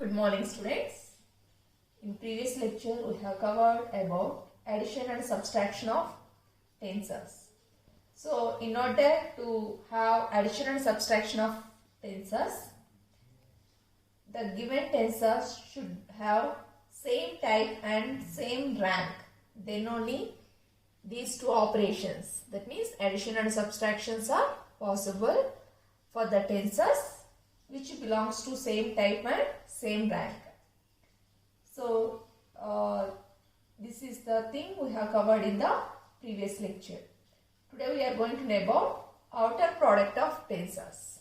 Good morning, students. In previous lecture we have covered about addition and subtraction of tensors. So in order to have addition and subtraction of tensors, the given tensors should have same type and same rank. Then only these two operations, that means addition and subtractions, are possible for the tensors which belongs to same type and same rank. So this is the thing we have covered in the previous lecture. Today we are going to know about outer product of tensors.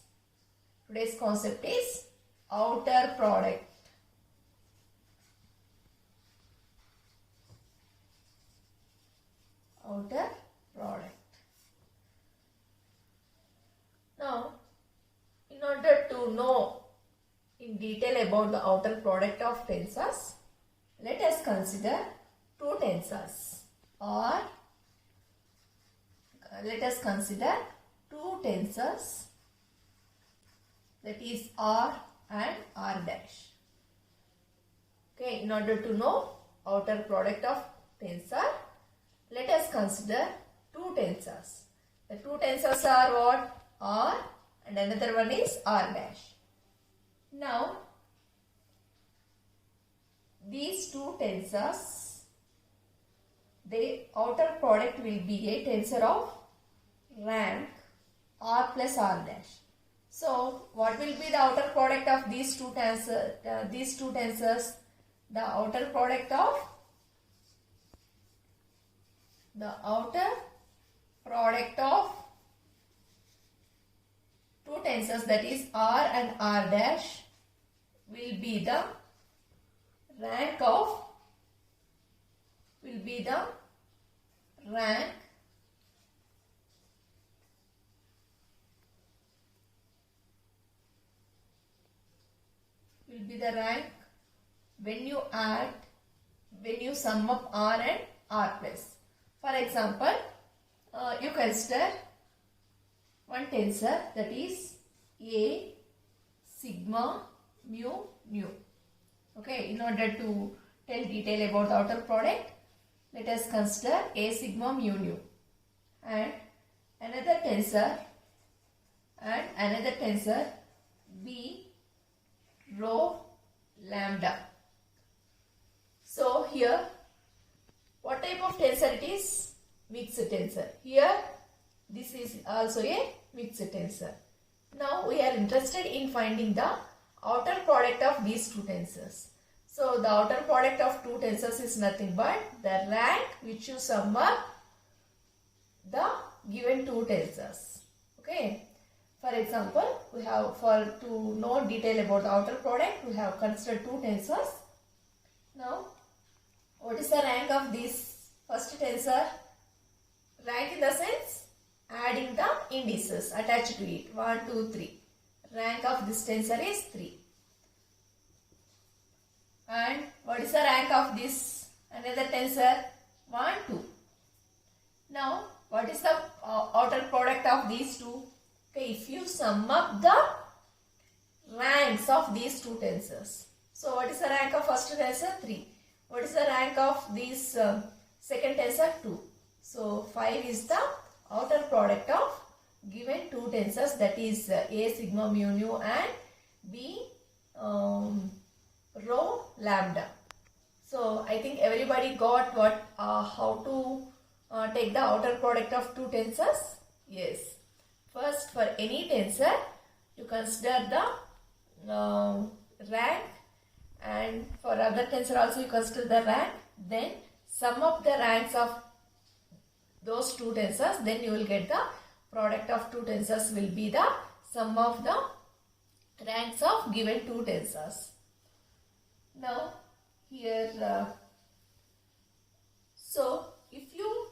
Today's concept is outer product. Outer product. Now, in order to know in detail about the outer product of tensors, let us consider two tensors, or let us consider two tensors, that is R and R dash. Okay, in order to know outer product of tensor, let us consider two tensors. The two tensors are what? R, and another one is R dash. Now, these two tensors, the outer product will be a tensor of rank R plus R dash. So, what will be the outer product of these two tensors? The outer product of two tensors, that is R and R dash, will be the rank when you sum up R and R plus. For example, you consider one tensor, that is A sigma mu nu. Okay, in order to tell detail about the outer product, let us consider A sigma mu nu, and another tensor B rho lambda. So here, what type of tensor it is? Mixed tensor. Here, this is also a mixed tensor. Now we are interested in finding the outer product of these two tensors. So the outer product of two tensors is nothing but the rank which you sum up the given two tensors. Okay. For example, we have, to know detail about the outer product, we have considered two tensors. Now, what is the rank of this first tensor? Rank in the sense adding the indices attached to it. 1, 2, 3. Rank of this tensor is 3. And what is the rank of this another tensor? 1, 2. Now, what is the outer product of these two? Okay, if you sum up the ranks of these two tensors. So, what is the rank of first tensor? 3. What is the rank of this second tensor? 2. So, 5 is the outer product of given two tensors, that is A sigma mu nu and B rho lambda. So, I think everybody got how to take the outer product of two tensors? Yes. First, for any tensor, you consider the rank, and for other tensor also you consider the rank. Then sum up the ranks of those two tensors, then you will get the product of two tensors will be the sum of the ranks of given two tensors. Now, here, so if you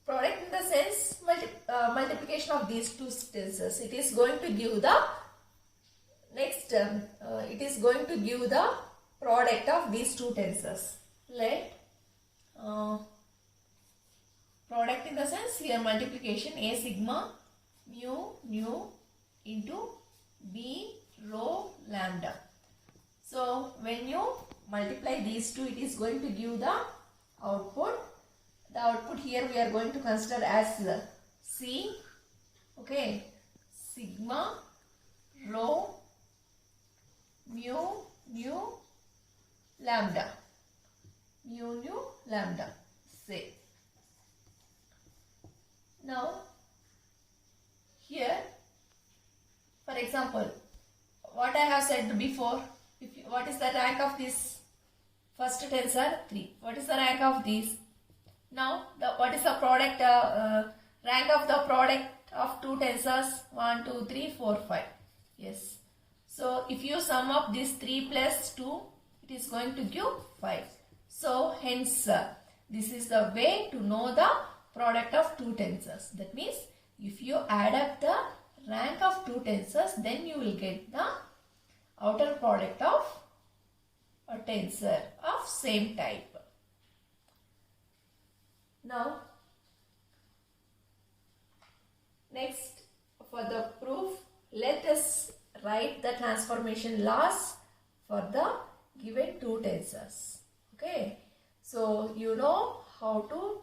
product in the sense multiplication of these two tensors, it is going to give the next it is going to give the product of these two tensors. Let product in the sense here multiplication A sigma mu nu into B rho lambda. when you multiply these two, it is going to give the output. The output here we are going to consider as C. Okay, sigma rho mu nu lambda. Mu nu lambda. Say. Now, here, for example, what I have said before, what is the rank of this first tensor? 3. What is the rank of these? Now, what is the product, rank of the product of two tensors? 1, 2, 3, 4, 5. Yes. So, if you sum up this 3 plus 2, it is going to give 5. So, hence, this is the way to know the product of two tensors. That means, if you add up the rank of two tensors, then you will get the outer product of a tensor of same type. Now, next, for the proof, let us write the transformation laws for the given two tensors. Okay, so you know how to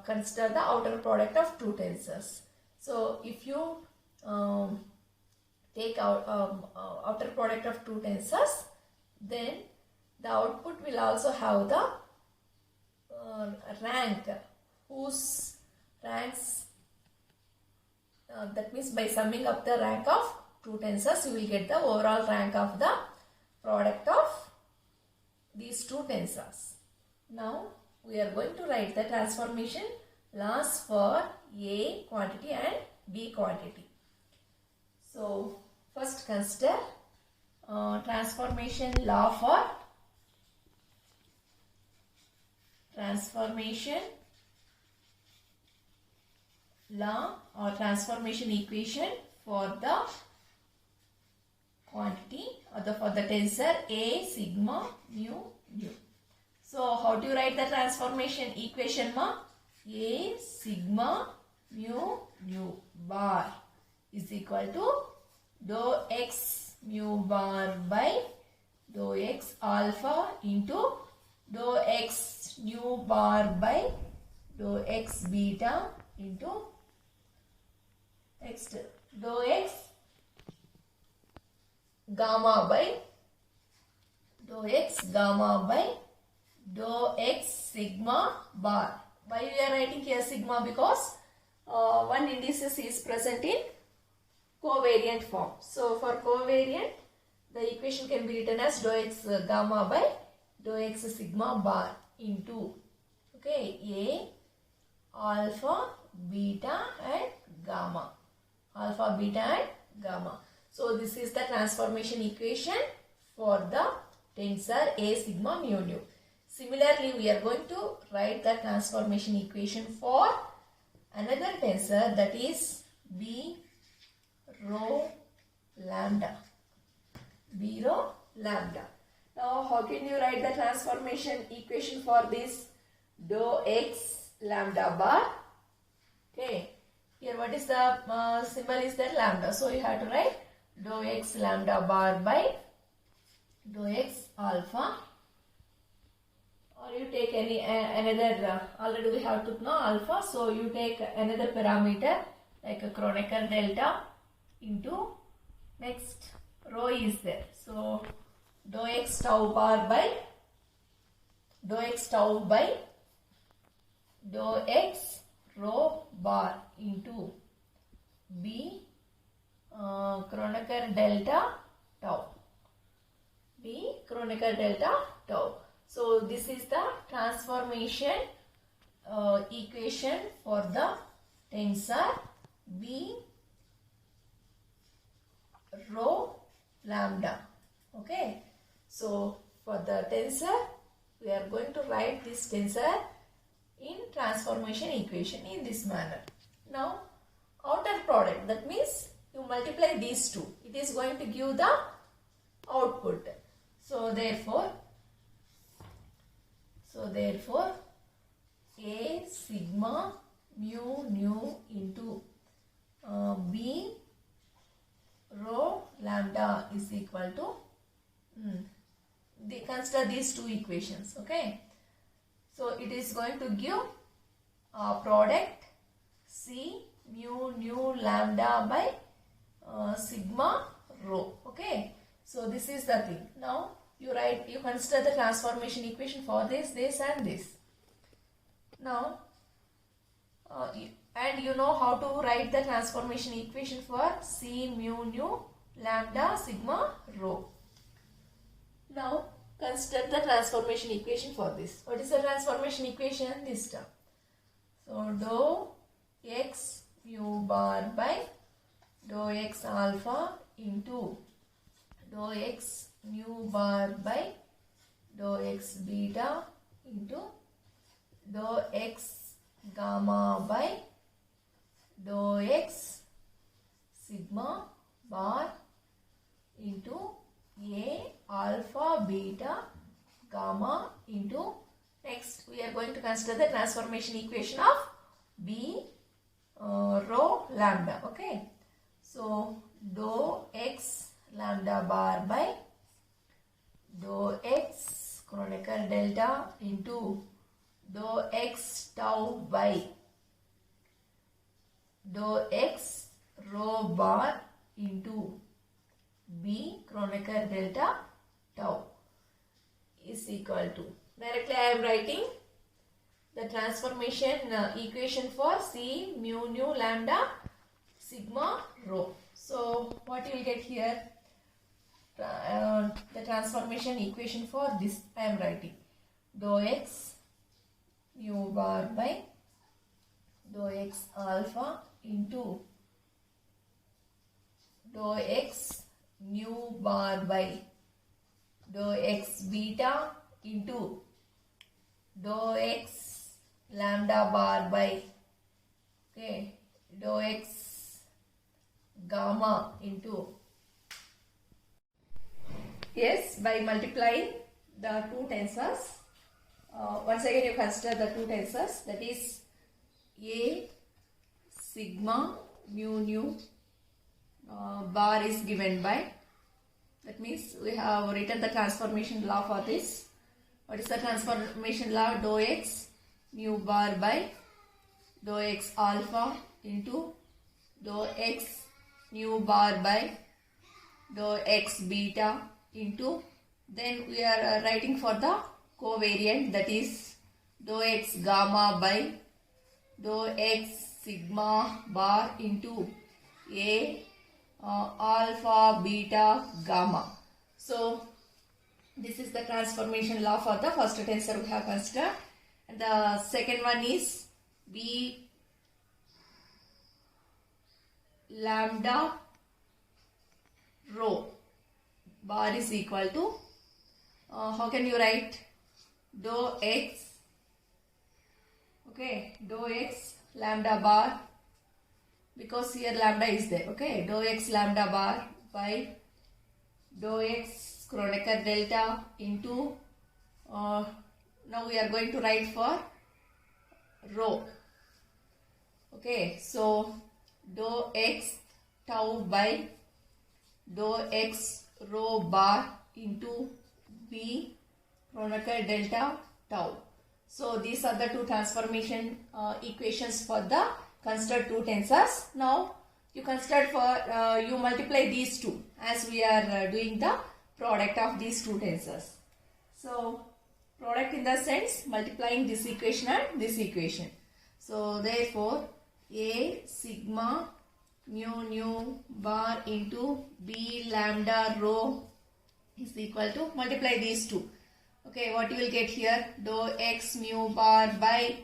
consider the outer product of two tensors. So, if you take out outer product of two tensors, then the output will also have the rank, whose ranks, that means by summing up the rank of two tensors, you will get the overall rank of the product of these two tensors. Now, we are going to write the transformation laws for A quantity and B quantity. So, first consider transformation law for transformation law or transformation equation for the quantity or for the tensor A sigma mu nu. So, how do you write the transformation equation, ma? A sigma mu nu bar is equal to dou x mu bar by dou x alpha into dou x nu bar by dou x beta into next dou x gamma by dou x gamma by dou x sigma bar. Why we are writing here sigma? Because one indices is present in covariant form. So, for covariant, the equation can be written as dou x gamma by dou x sigma bar into, okay, A, alpha, beta and gamma. Alpha, beta and gamma. So, this is the transformation equation for the tensor A sigma mu nu. Similarly, we are going to write the transformation equation for another tensor, that is B rho lambda. B rho lambda. Now, how can you write the transformation equation for this dou x lambda bar? Okay, here what is the symbol is there? Lambda. So, you have to write dou x lambda bar by dou x alpha, or you take any another, already we have to know alpha, so you take another parameter like a Kronecker delta into next rho is there. So, dou x tau bar by dou x tau by dou x rho bar into B Kronecker delta tau. B Kronecker delta tau. So, this is the transformation equation for the tensor B rho lambda. Okay. So, for the tensor, we are going to write this tensor in transformation equation in this manner. Now, outer product, that means you multiply these two. It is going to give the output. So, therefore, A sigma mu nu into B rho lambda is equal to consider these two equations. Okay, so it is going to give product C mu nu lambda by sigma rho. Okay, so this is the thing. Now you consider the transformation equation for this and this. Now and you know how to write the transformation equation for C mu nu lambda sigma rho. Now consider the transformation equation for this. What is the transformation equation? This term. So dou x mu bar by dou x alpha into dou x mu bar by dou x beta into dou x gamma by dou x sigma bar into A alpha beta gamma into, next we are going to consider the transformation equation of B rho lambda. Okay, so dou x lambda bar by dou x Kronecker delta into dou x tau by dou x rho bar into B Kronecker delta tau is equal to, directly I am writing the transformation equation for C mu nu lambda sigma rho. So what you will get here, the transformation equation for this I am writing dou x mu bar by dou x alpha into dou x mu bar by dou x beta into dou x lambda bar by dou x gamma into, yes, by multiplying the two tensors. Once again you consider the two tensors, that is A sigma mu nu bar is given by, that means we have written the transformation law for this. What is the transformation law? Dou x mu bar by dou x alpha into dou x mu bar by dou x beta into, then we are writing for the covariant, that is dou x gamma by dou x sigma bar into A alpha beta gamma. So this is the transformation law for the first tensor we have considered, and the second one is B lambda rho bar is equal to, how can you write, dou x, okay, dou x lambda bar, because here lambda is there, okay, dou x lambda bar by dou x Kronecker delta into, now we are going to write for rho, okay, so dou x tau by dou x rho bar into B Kronecker delta tau. So these are the two transformation equations for the considered two tensors. Now you consider for, you multiply these two as we are doing the product of these two tensors. So product in the sense multiplying this equation and this equation. So therefore A sigma mu nu bar into B lambda rho is equal to, multiply these two. Okay, what you will get here, dou x mu bar by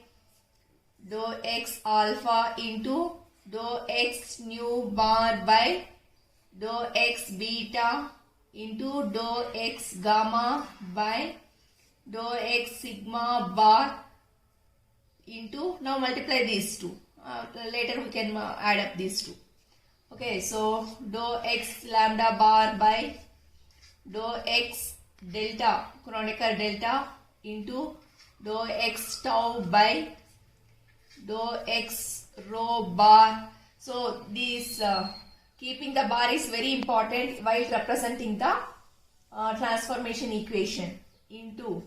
dou x alpha into dou x nu bar by dou x beta into dou x gamma by dou x sigma bar into, now multiply these two. Later we can add up these two. Okay, so dou x lambda bar by dou x delta Kronecker delta into dou x tau by dou x rho bar. So this keeping the bar is very important while representing the transformation equation into,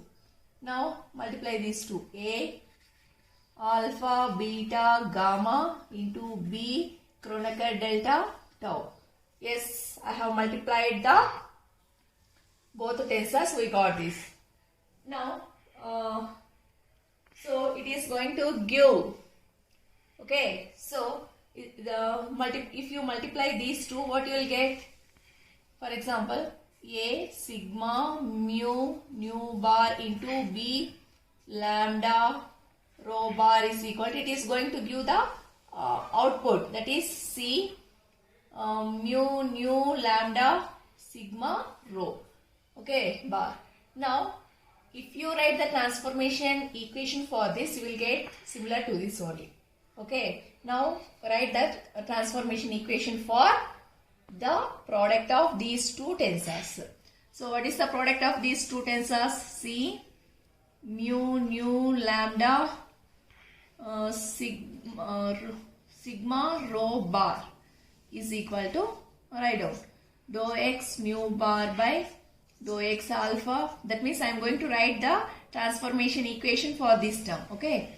now multiply these two, A alpha beta gamma into B Kronecker delta tau. Yes, I have multiplied the both tensors, we got this. Now, so it is going to give, okay, so if you multiply these two, what you will get? For example, A sigma mu nu bar into B lambda rho bar is equal to, it is going to give the output, that is C mu nu lambda sigma rho, okay, bar. Now if you write the transformation equation for this, you will get similar to this only, okay. Now write that transformation equation for the product of these two tensors. So what is the product of these two tensors? C mu nu lambda sigma rho bar is equal to, write down, dou x mu bar by dou x alpha. That means I am going to write the transformation equation for this term, okay.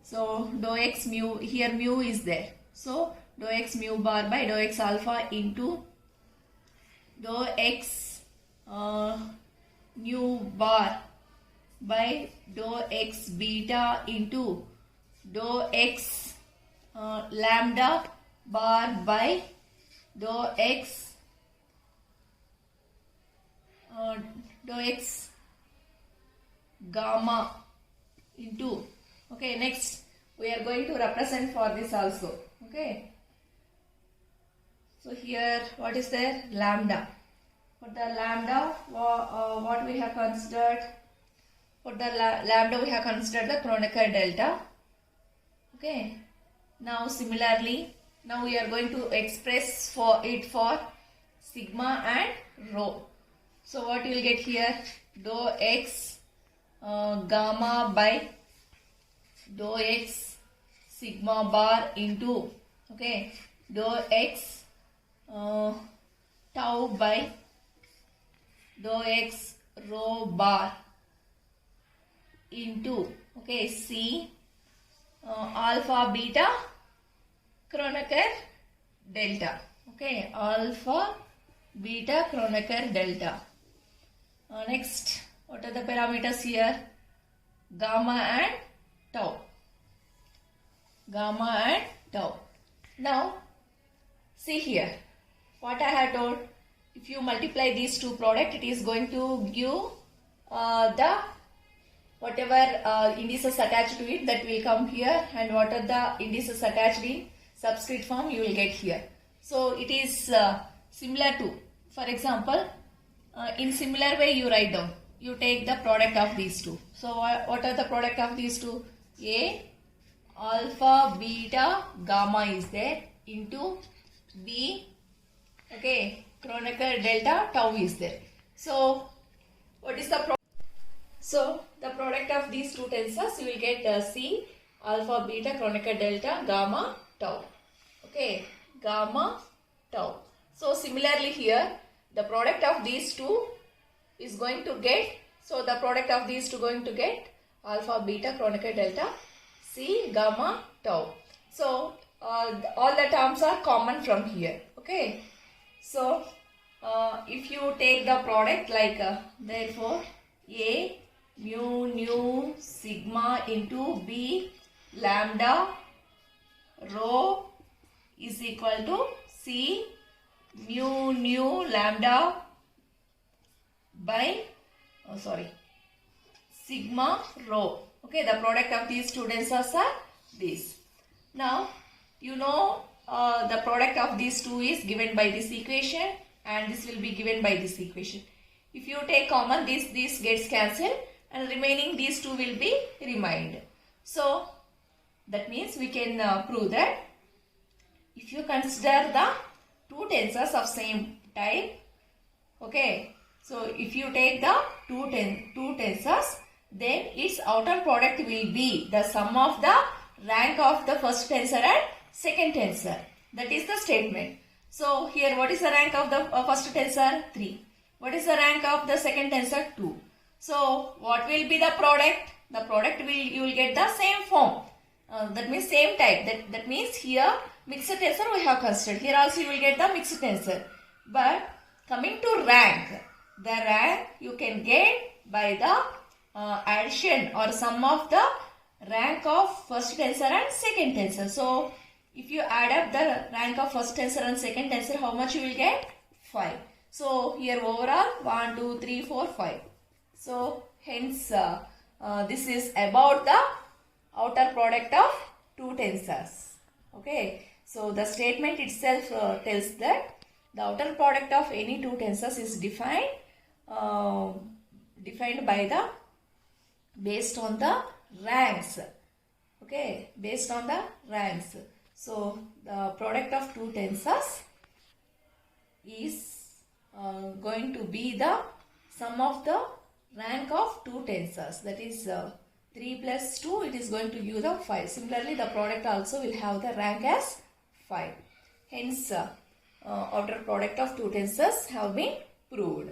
So dou x mu, here mu is there, so dou x mu bar by dou x alpha into dou x nu bar by dou x beta into dou x lambda bar by dou x gamma into, okay. Next we are going to represent for this also, okay. So here what is there? Lambda. For the lambda, what we have considered? For the lambda we have considered the Kronecker delta, okay. Now similarly, now we are going to express for it for sigma and rho. So what you will get here? Dou x gamma by dou x sigma bar into, okay, dou x tau by dou x rho bar into, okay, C alpha beta Kronecker delta, okay, alpha beta Kronecker delta. Next, what are the parameters here? Gamma and tau. Gamma and tau. Now see here what I have told. If you multiply these two product, it is going to give the whatever indices attached to it, that will come here, and what are the indices attached in subscript form, you will get here. So it is similar to, for example, in similar way you write down, you take the product of these two. So what are the product of these two? A alpha beta gamma is there into B, okay, Kronecker delta tau is there. So what is the product? So the product of these two tensors, you will get C alpha beta Kronecker delta gamma tau, okay, gamma tau. So similarly here the product of these two is going to get, so the product of these two going to get alpha beta Kronecker delta C gamma tau. So all the terms are common from here, okay. So if you take the product like therefore A mu nu sigma into B lambda rho is equal to C mu nu lambda by sigma rho, okay. The product of these two tensors are this. Now you know the product of these two is given by this equation, and this will be given by this equation. If you take common, this gets cancelled, and remaining these two will be remained. So that means we can prove that if you consider the two tensors of same type, okay, so if you take the two tensors, then its outer product will be the sum of the rank of the first tensor and second tensor. That is the statement. So here what is the rank of the first tensor? 3. What is the rank of the second tensor? 2. So what will be the product? The product you will get the same form. That means same type. That means here mixed tensor we have considered. Here also you will get the mixed tensor. But coming to rank, the rank you can get by the addition or sum of the rank of first tensor and second tensor. So if you add up the rank of first tensor and second tensor, how much you will get? 5. So here overall 1, 2, 3, 4, 5. So hence this is about the outer product of two tensors. Okay. So the statement itself tells that the outer product of any two tensors is defined by the based on the ranks. Okay, based on the ranks. So the product of two tensors is going to be the sum of the rank of two tensors. That is 3 plus 2, it is going to give the 5. Similarly, the product also will have the rank as 5. Hence, outer product of two tensors have been proved.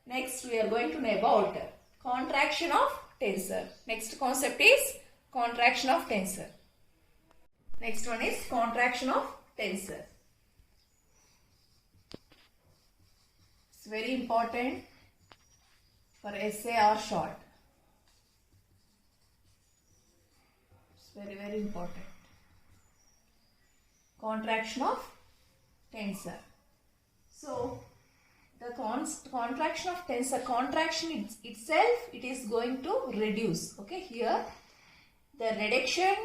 Next, we are going to know about contraction of tensor. Next concept is contraction of tensor. Next one is contraction of tensor. It's very important for essay or short. It's very, very important. Contraction of tensor. So, the contraction of tensor, contraction itself, it is going to reduce. Okay, here the reduction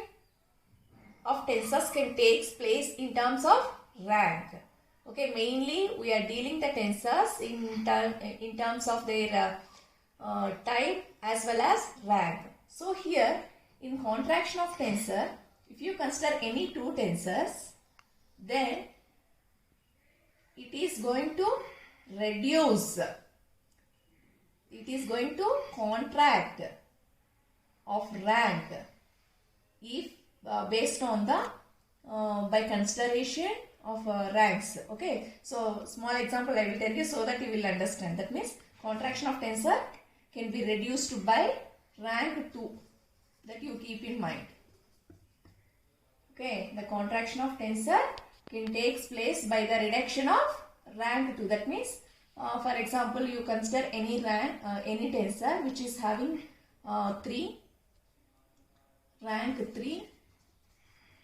of tensors can take place in terms of rank. Okay, mainly we are dealing the tensors in terms of their type as well as rank. So here in contraction of tensor, if you consider any two tensors, then it is going to reduce. It is going to contract of rank if based on the by consideration of ranks. Okay, so small example I will tell you so that you will understand. That means contraction of tensor can be reduced by rank 2. That you keep in mind. Okay, the contraction of tensor can take place by the reduction of rank 2. That means for example you consider any rank any tensor which is having 3 rank 3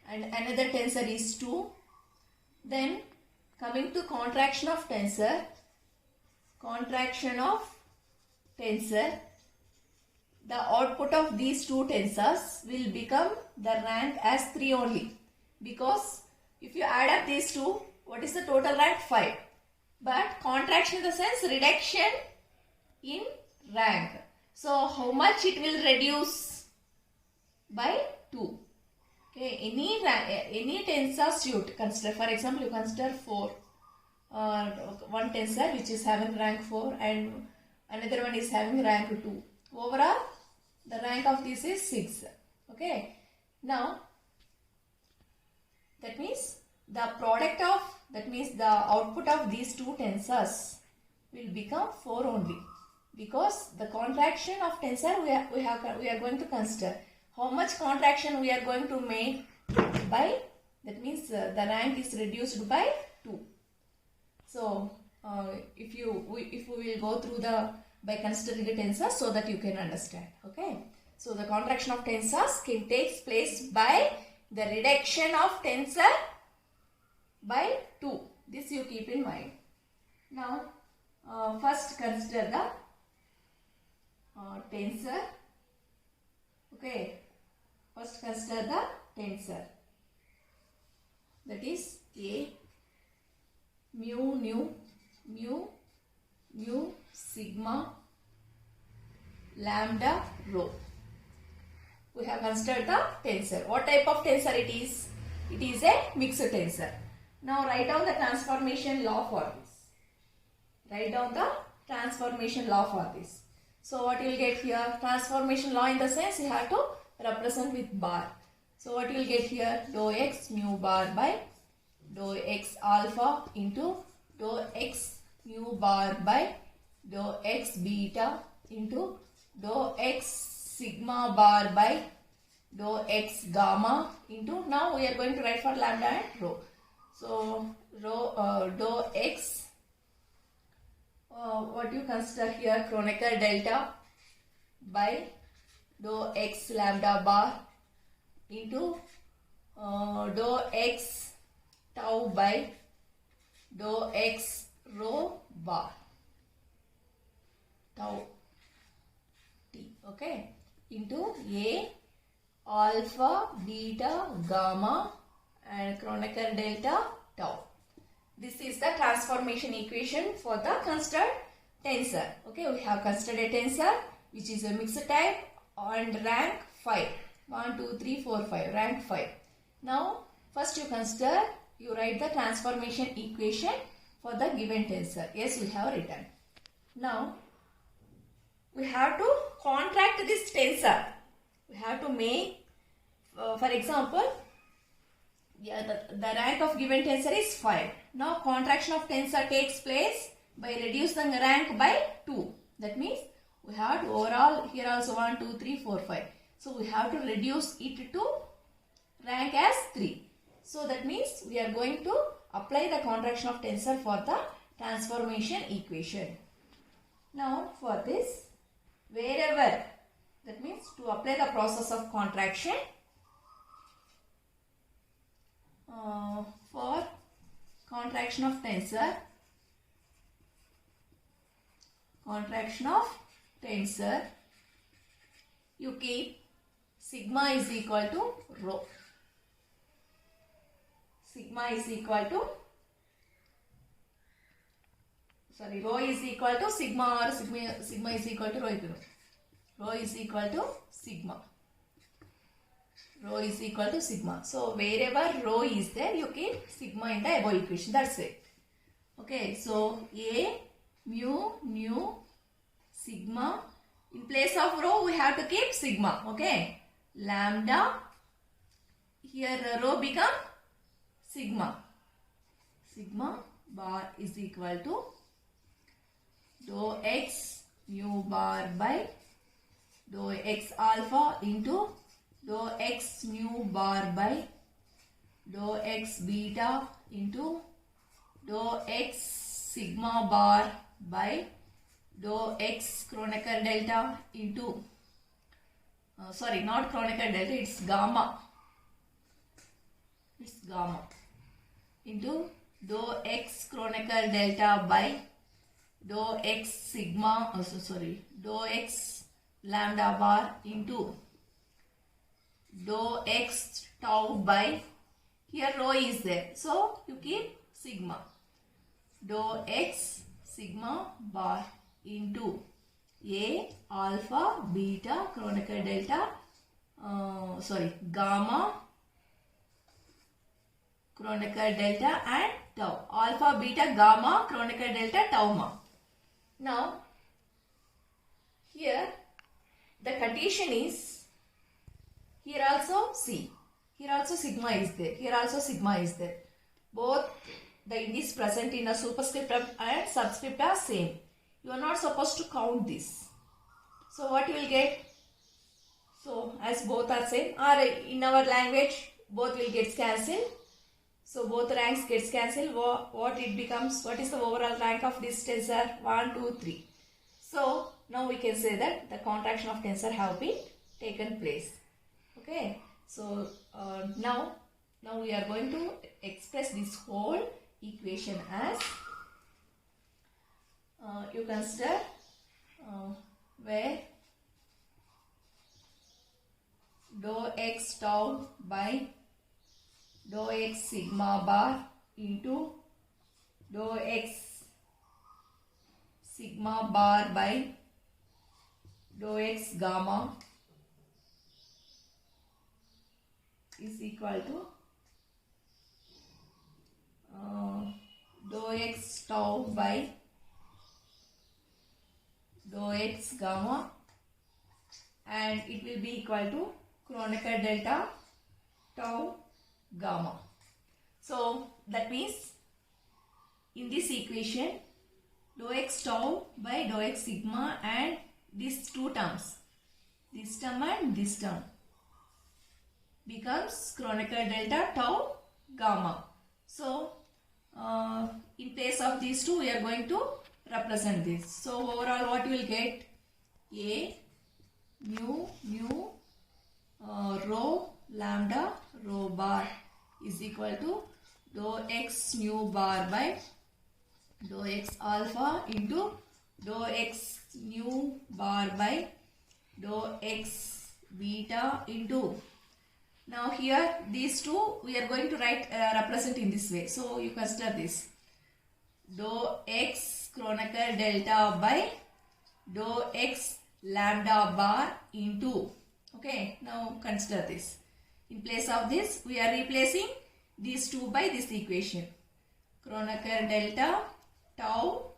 and another tensor is 2. Then coming to contraction of tensor, the output of these two tensors will become the rank as 3 only, because if you add up these two, what is the total rank? 5. But contraction in the sense reduction in rank. So how much it will reduce? By 2. Okay, any tensor suit consider. For example, you consider 4. One tensor which is having rank 4 and another one is having rank 2. Overall, the rank of this is 6. Okay. Now, that means the output of these two tensors will become 4 only, because the contraction of tensor we are going to consider. How much contraction we are going to make by, that means the rank is reduced by 2. So if we will go through by considering the tensors so that you can understand. Okay. So the contraction of tensors can take place by the reduction of tensor by 2. This you keep in mind. Now first consider the tensor. Okay. First consider the tensor. That is A, mu, sigma, lambda, rho. We have considered the tensor. What type of tensor it is? It is a mixed tensor. Now write down the transformation law for this. Write down the transformation law for this. So what you will get here? Transformation law in the sense you have to represent with bar. So what you will get here? Dou x mu bar by dou x alpha into dou x mu bar by dou x beta into dou x sigma bar by dou x gamma into, now we are going to write for lambda and rho. So dou x, what you consider here, Kronecker delta by dou x lambda bar into dou x tau by dou x rho bar, tau t, okay, into A alpha beta gamma and Kronecker delta tau. This is the transformation equation for the considered tensor. Okay, we have considered a tensor which is a mixed type and rank 5. 1, 2, 3, 4, 5. Rank 5. Now, first you write the transformation equation for the given tensor. Yes, we have written. Now, we have to contract this tensor. We have to make, for example, the rank of given tensor is 5. Now, contraction of tensor takes place by reducing the rank by 2. That means, we have to overall, here also 1, 2, 3, 4, 5. So, we have to reduce it to rank as 3. So, that means, we are going to apply the contraction of tensor for the transformation equation. Now, for this, wherever, that means to apply the process of contraction, for contraction of tensor, you keep sigma is equal to rho. Sigma is equal to, sorry, rho is equal to sigma, or sigma is equal to rho. Rho is equal to sigma. Rho is equal to sigma. So, wherever rho is there, you keep sigma in the above equation. That's it. Okay. So, A, mu, nu, sigma. In place of rho, we have to keep sigma. Okay. Lambda. Here, rho become sigma. Sigma bar is equal to dou x mu bar by dou x alpha into dou x mu bar by dou x beta into dou x sigma bar by dou x Kronecker delta into, sorry, not Kronecker delta, it's gamma. It's gamma into dou x Kronecker delta by dou x sigma, dou x lambda bar into dou x tau by, here rho is there, so you keep sigma, dou x sigma bar into A alpha beta Kronecker delta, gamma Kronecker delta and tau, alpha beta gamma Kronecker delta tau. Now, here the condition is, here also see, here also sigma is there, here also sigma is there. Both the indices present in a superscript and subscript are same. You are not supposed to count this. So, what you will get? So, as both are same, or in our language, both will get cancelled. So, both ranks gets cancelled. What it becomes? What is the overall rank of this tensor? 1, 2, 3. So, now we can say that the contraction of tensor have been taken place. Okay. So, now we are going to express this whole equation as, you consider where dou x tau by dou x sigma bar into dou x sigma bar by dou x gamma is equal to dou x tau by dou x gamma, and it will be equal to Kronecker delta tau gamma. So, that means in this equation dou x tau by dou x sigma and these two terms, this term and this term, becomes Kronecker delta tau gamma. So in place of these two we are going to represent this. So overall what you will get, A mu rho lambda rho bar is equal to dou x nu bar by dou x alpha into dou x nu bar by dou x beta into. Now here these two we are going to write represent in this way. So you consider this dou x Kronecker delta by dou x lambda bar into. Okay, now consider this. In place of this we are replacing these two by this equation. Kronecker delta tau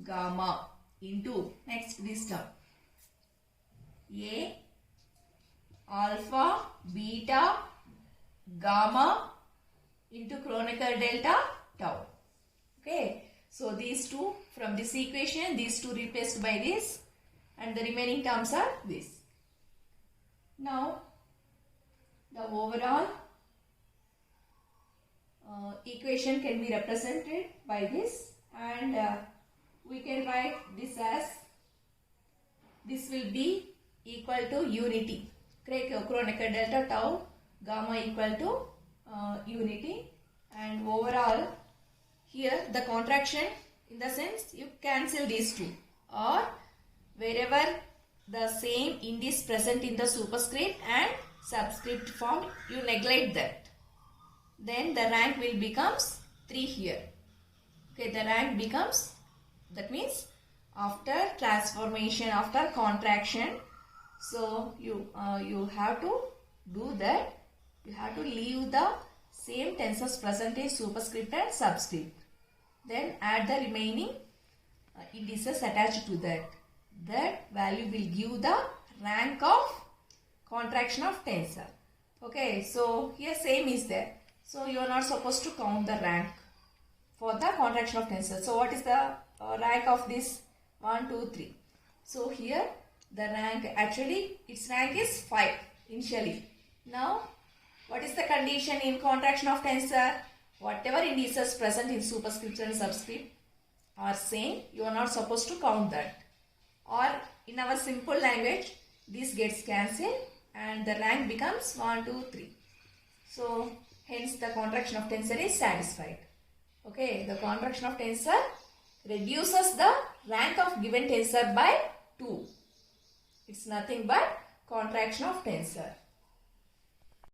gamma into, next this term, A alpha beta gamma into Kronecker delta tau. Okay, so these two from this equation, these two replaced by this, and the remaining terms are this. Now the overall equation can be represented by this, and we can write this as, this will be equal to unity. Kronecker delta tau gamma equal to unity, and overall here the contraction, in the sense you cancel these two, or wherever the same ind is present in the superscript and subscript form, you neglect that. Then the rank will becomes 3 here. Okay, the rank becomes, that means after transformation, after contraction, so you have to do that. You have to leave the same tensors present in superscript and subscript. Then add the remaining indices attached to that. That value will give the rank of contraction of tensor. Okay, so here same is there. So you are not supposed to count the rank for the contraction of tensor. So what is the rank of this? 1, 2, 3. So here the rank, actually its rank is 5 initially. Now what is the condition in contraction of tensor? Whatever indices present in superscript and subscript are same, you are not supposed to count that. Or in our simple language, this gets cancelled and the rank becomes 1, 2, 3. So hence the contraction of tensor is satisfied. Okay, the contraction of tensor reduces the rank of given tensor by 2. It's nothing but contraction of tensor.